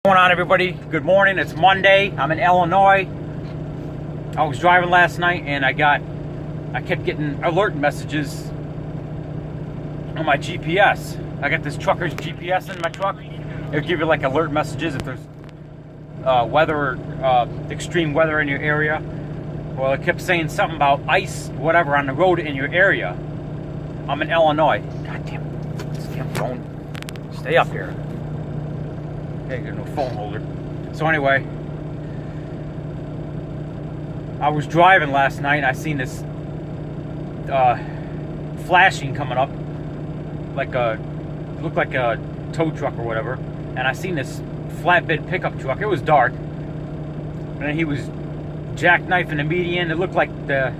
What's going on, everybody? Good morning. It's Monday. I'm in Illinois. I was driving last night and I kept getting alert messages on my GPS. I got this trucker's GPS in my truck. It'll give you like alert messages if there's extreme weather in your area. Well, it kept saying something about ice, whatever, on the road in your area. I'm in Illinois. God damn it. This damn phone. Stay up here. Okay, got no phone holder. So anyway, I was driving last night and I seen this flashing coming up, looked like a tow truck or whatever. And I seen this flatbed pickup truck. It was dark, and then he was jackknifing the median. It looked like there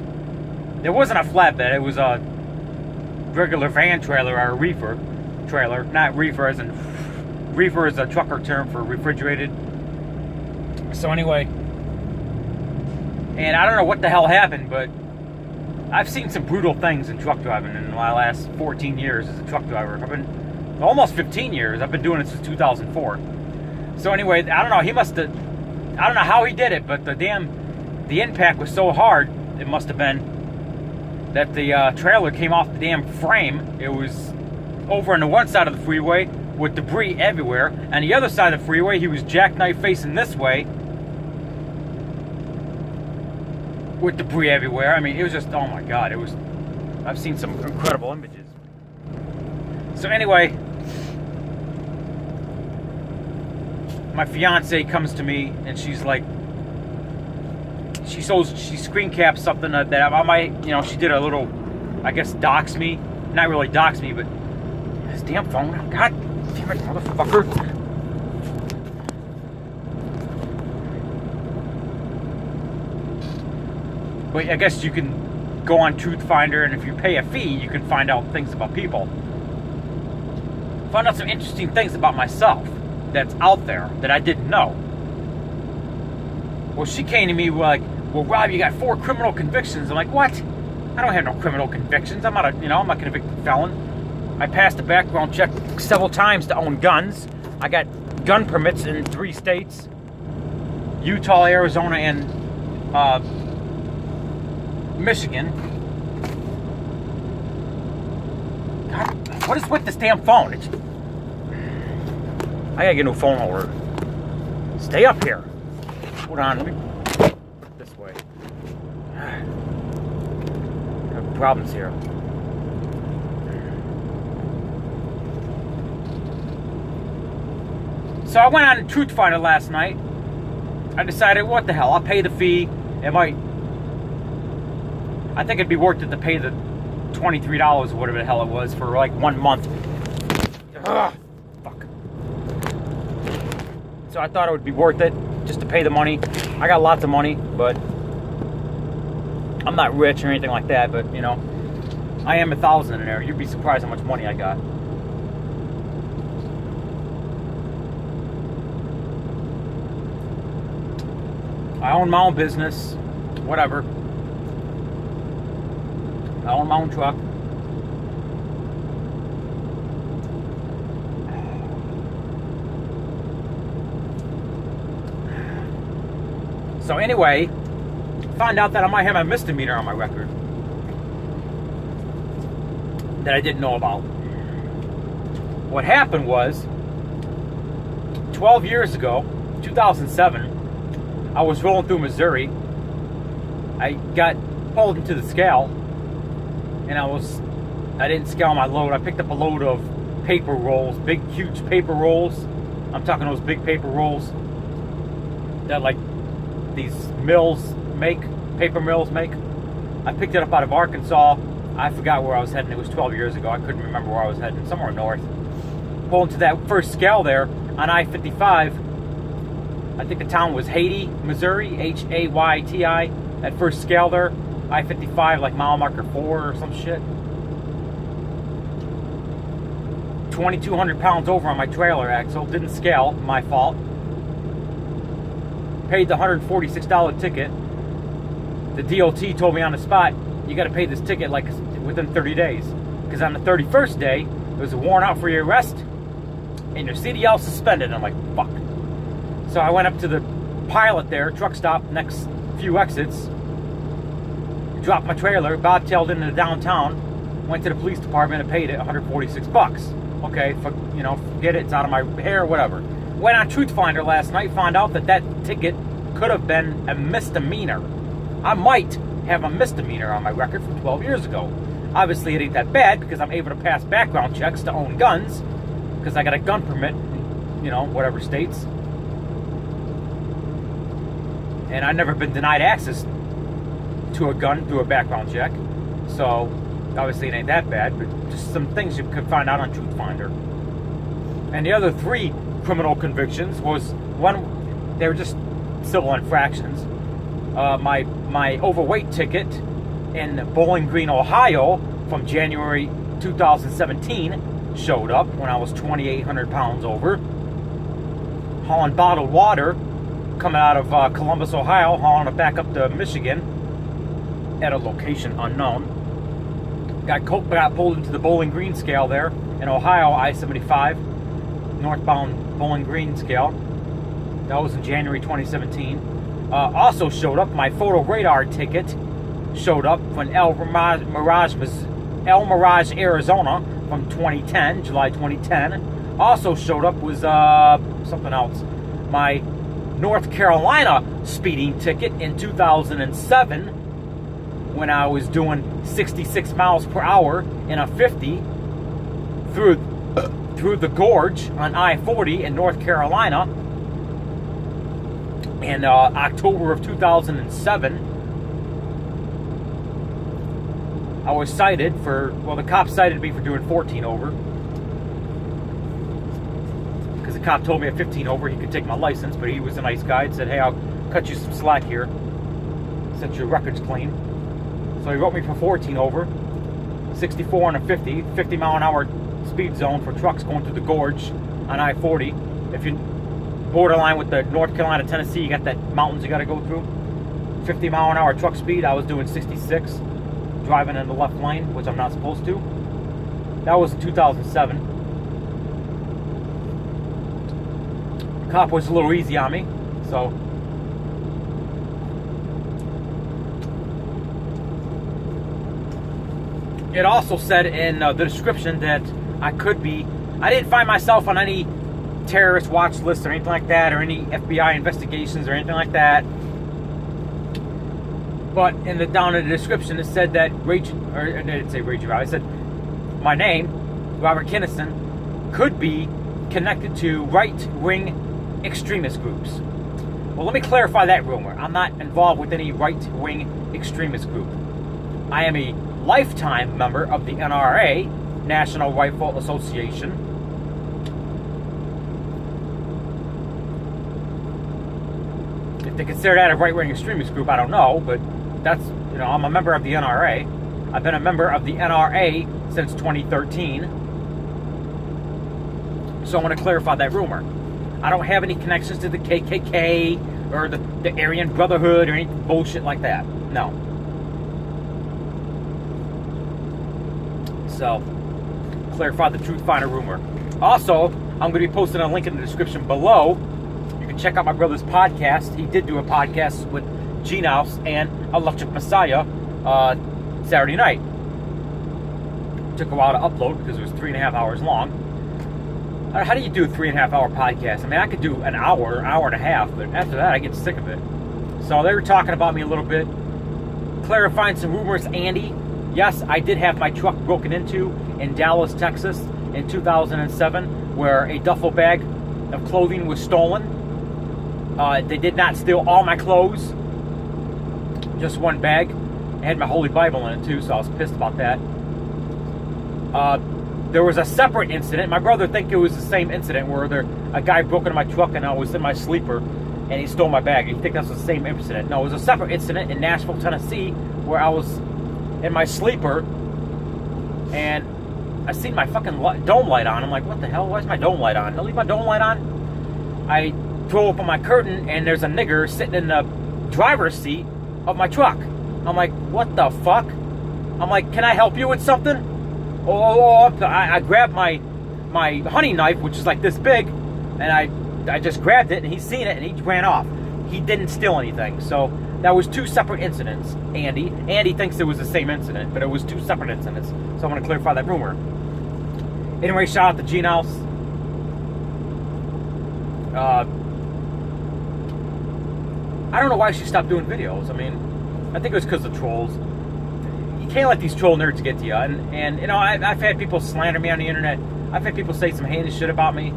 wasn't a flatbed. It was a regular van trailer or a reefer trailer, not reefer as in. Reefer is a trucker term for refrigerated. So anyway, and I don't know what the hell happened, but I've seen some brutal things in truck driving in my last 14 years as a truck driver. I've been almost 15 years. I've been doing it since 2004. So anyway, I don't know. I don't know how he did it, but the impact was so hard. It must have been that the trailer came off the damn frame. It was over on the one side of the freeway with debris everywhere, and the other side of the freeway, he was jackknife facing this way with debris everywhere. I mean, it was just, oh my God, I've seen some incredible images. So anyway, my fiance comes to me and she's like, she screen caps something that I might, she did a little, I guess, dox me. Not really dox me, but this damn phone, God damn it, motherfucker. But I guess you can go on Truthfinder, and if you pay a fee, you can find out things about people. Found out some interesting things about myself that's out there that I didn't know. Well, she came to me like, well, Rob, you got 4 criminal convictions. I'm like, what? I don't have no criminal convictions. I'm not a convicted felon. I passed a background check several times to own guns. I got gun permits in 3 states: Utah, Arizona, and Michigan. God, what is with this damn phone? I gotta get a new phone holder. Stay up here. Hold on, let me put it this way. I have problems here. So I went on Truthfinder last night. I decided, what the hell, I'll pay the fee. I think it'd be worth it to pay the $23 or whatever the hell it was for like 1 month. Ugh, fuck. So I thought it would be worth it just to pay the money. I got lots of money, but I'm not rich or anything like that, but I am 1,000 in there. You'd be surprised how much money I got. I own my own business, whatever. I own my own truck. So anyway, found out that I might have a misdemeanor on my record that I didn't know about. What happened was, 12 years ago, 2007, I was rolling through Missouri. I got pulled into the scale, and I didn't scale my load. I picked up a load of paper rolls, big, huge paper rolls. I'm talking those big paper rolls that like these paper mills make. I picked it up out of Arkansas. I forgot where I was heading. It was 12 years ago. I couldn't remember where I was heading. Somewhere north. Pulled into that first scale there on I-55. I think the town was Hayti, Missouri, Hayti. That first scale there, I-55, like mile marker 4 or some shit. 2,200 pounds over on my trailer axle. Didn't scale, my fault. Paid the $146 ticket. The DOT told me on the spot, you got to pay this ticket like within 30 days. Because on the 31st day, there was a warrant out for your arrest and your CDL suspended. And I'm like, fuck. So I went up to the pilot there, truck stop, next few exits, dropped my trailer, bobtailed into downtown, went to the police department and paid it $146. Okay, forget it, it's out of my hair, whatever. Went on Truthfinder last night, found out that ticket could have been a misdemeanor. I might have a misdemeanor on my record from 12 years ago. Obviously, it ain't that bad because I'm able to pass background checks to own guns because I got a gun permit in, whatever states. And I've never been denied access to a gun through a background check. So, obviously, it ain't that bad, but just some things you could find out on Truthfinder. And the other 3 criminal convictions was one, they were just civil infractions. My overweight ticket in Bowling Green, Ohio from January 2017 showed up when I was 2,800 pounds over. Hauling bottled water coming out of Columbus, Ohio, hauling it back up to Michigan at a location unknown. Got pulled into the Bowling Green scale there in Ohio, I-75, northbound Bowling Green scale. That was in January 2017. Also showed up, my photo radar ticket showed up from El Mirage, Arizona from 2010, July 2010. Also showed up was something else. My North Carolina speeding ticket in 2007 when I was doing 66 miles per hour in a 50 through the gorge on I-40 in North Carolina. In October of 2007, I was cited the cop cited me for doing 14 over. Because the cop told me at 15 over he could take my license, but he was a nice guy and said, hey, I'll cut you some slack here, set your records clean. So he wrote me for 14 over, 64 on a 50 mile an hour speed zone for trucks going through the gorge on I-40. If you borderline with the North Carolina, Tennessee, you got that mountains you got to go through. 50 mile an hour truck speed, I was doing 66, driving in the left lane, which I'm not supposed to. That was in 2007. The cop was a little easy on me, so it also said in the description that I didn't find myself on any terrorist watch list or anything like that, or any FBI investigations or anything like that. But down in the description it said that it didn't say Rage Rob. It said my name, Robert Kinnison, could be connected to right-wing extremist groups. Well, let me clarify that rumor. I'm not involved with any right-wing extremist group. I am a lifetime member of the NRA, National Rifle Association. If they consider that a right-wing extremist group, I don't know, but that's, I'm a member of the NRA. I've been a member of the NRA since 2013. So I want to clarify that rumor. I don't have any connections to the KKK or the Aryan Brotherhood or any bullshit like that. No. So, clarify the Truthfinder rumor. Also, I'm going to be posting a link in the description below. You can check out my brother's podcast. He did do a podcast with Jeenous and Electric Messiah Saturday night. Took a while to upload because it was 3.5 hours long. How do you do a 3.5 hour podcast? I mean, I could do an hour and a half, but after that, I get sick of it. So they were talking about me a little bit, clarifying some rumors. Andy, yes, I did have my truck broken into in Dallas, Texas in 2007, where a duffel bag of clothing was stolen. They did not steal all my clothes, just one bag. It had my Holy Bible in it too, so I was pissed about that. There was a separate incident. My brother think it was the same incident where a guy broke into my truck and I was in my sleeper and he stole my bag. You think that's the same incident? No, it was a separate incident in Nashville, Tennessee, where I was in my sleeper and I seen my fucking dome light on. I'm like, what the hell? Why is my dome light on? Don't leave my dome light on. I throw open my curtain and there's a nigger sitting in the driver's seat of my truck. I'm like, what the fuck? I'm like, can I help you with something? I grabbed my honey knife, which is like this big, and I I just grabbed it, and he's seen it, and he ran off. He didn't steal anything. So that was 2 separate incidents, Andy. Andy thinks it was the same incident, but it was 2 separate incidents. So I want to clarify that rumor. Anyway, shout out to Jeenous. I don't know why she stopped doing videos. I mean, I think it was because of trolls. You can't let these troll nerds get to you. And you know, I've had people slander me on the internet. I've had people say some heinous shit about me.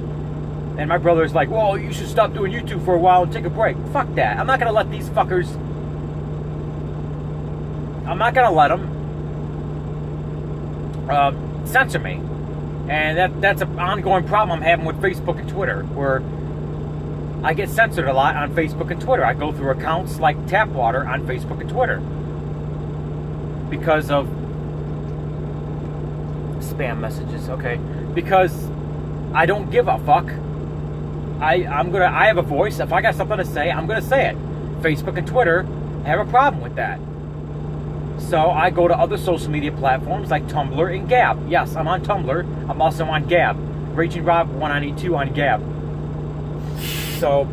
And my brother's like, well, you should stop doing YouTube for a while and take a break. Fuck that. I'm not going to let these fuckers... I'm not going to let them censor me. And that's an ongoing problem I'm having with Facebook and Twitter, where I get censored a lot on Facebook and Twitter. I go through accounts like Tapwater on Facebook and Twitter because of spam messages, okay? Because I don't give a fuck. I have a voice. If I got something to say, I'm gonna say it. Facebook and Twitter have a problem with that. So I go to other social media platforms like Tumblr and Gab. Yes, I'm on Tumblr. I'm also on Gab. Raging Rob 192 on Gab. So,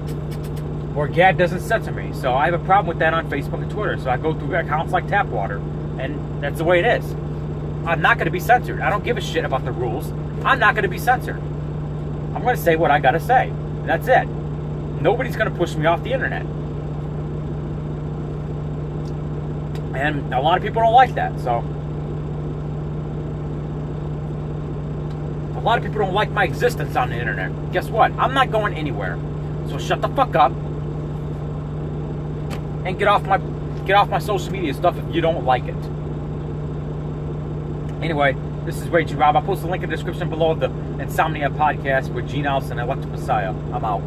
or Gab doesn't censor me. So I have a problem with that on Facebook and Twitter. So I go through accounts like Tapwater. And that's the way it is. I'm not going to be censored. I don't give a shit about the rules. I'm not going to be censored. I'm going to say what I got to say. That's it. Nobody's going to push me off the internet. And a lot of people don't like that, so. A lot of people don't like my existence on the internet. Guess what? I'm not going anywhere. So shut the fuck up. And get off my social media stuff if you don't like it. Anyway, this is Raging Rob. I'll post a link in the description below of the Insomnia podcast with Jeenous and Electric Messiah. I'm out.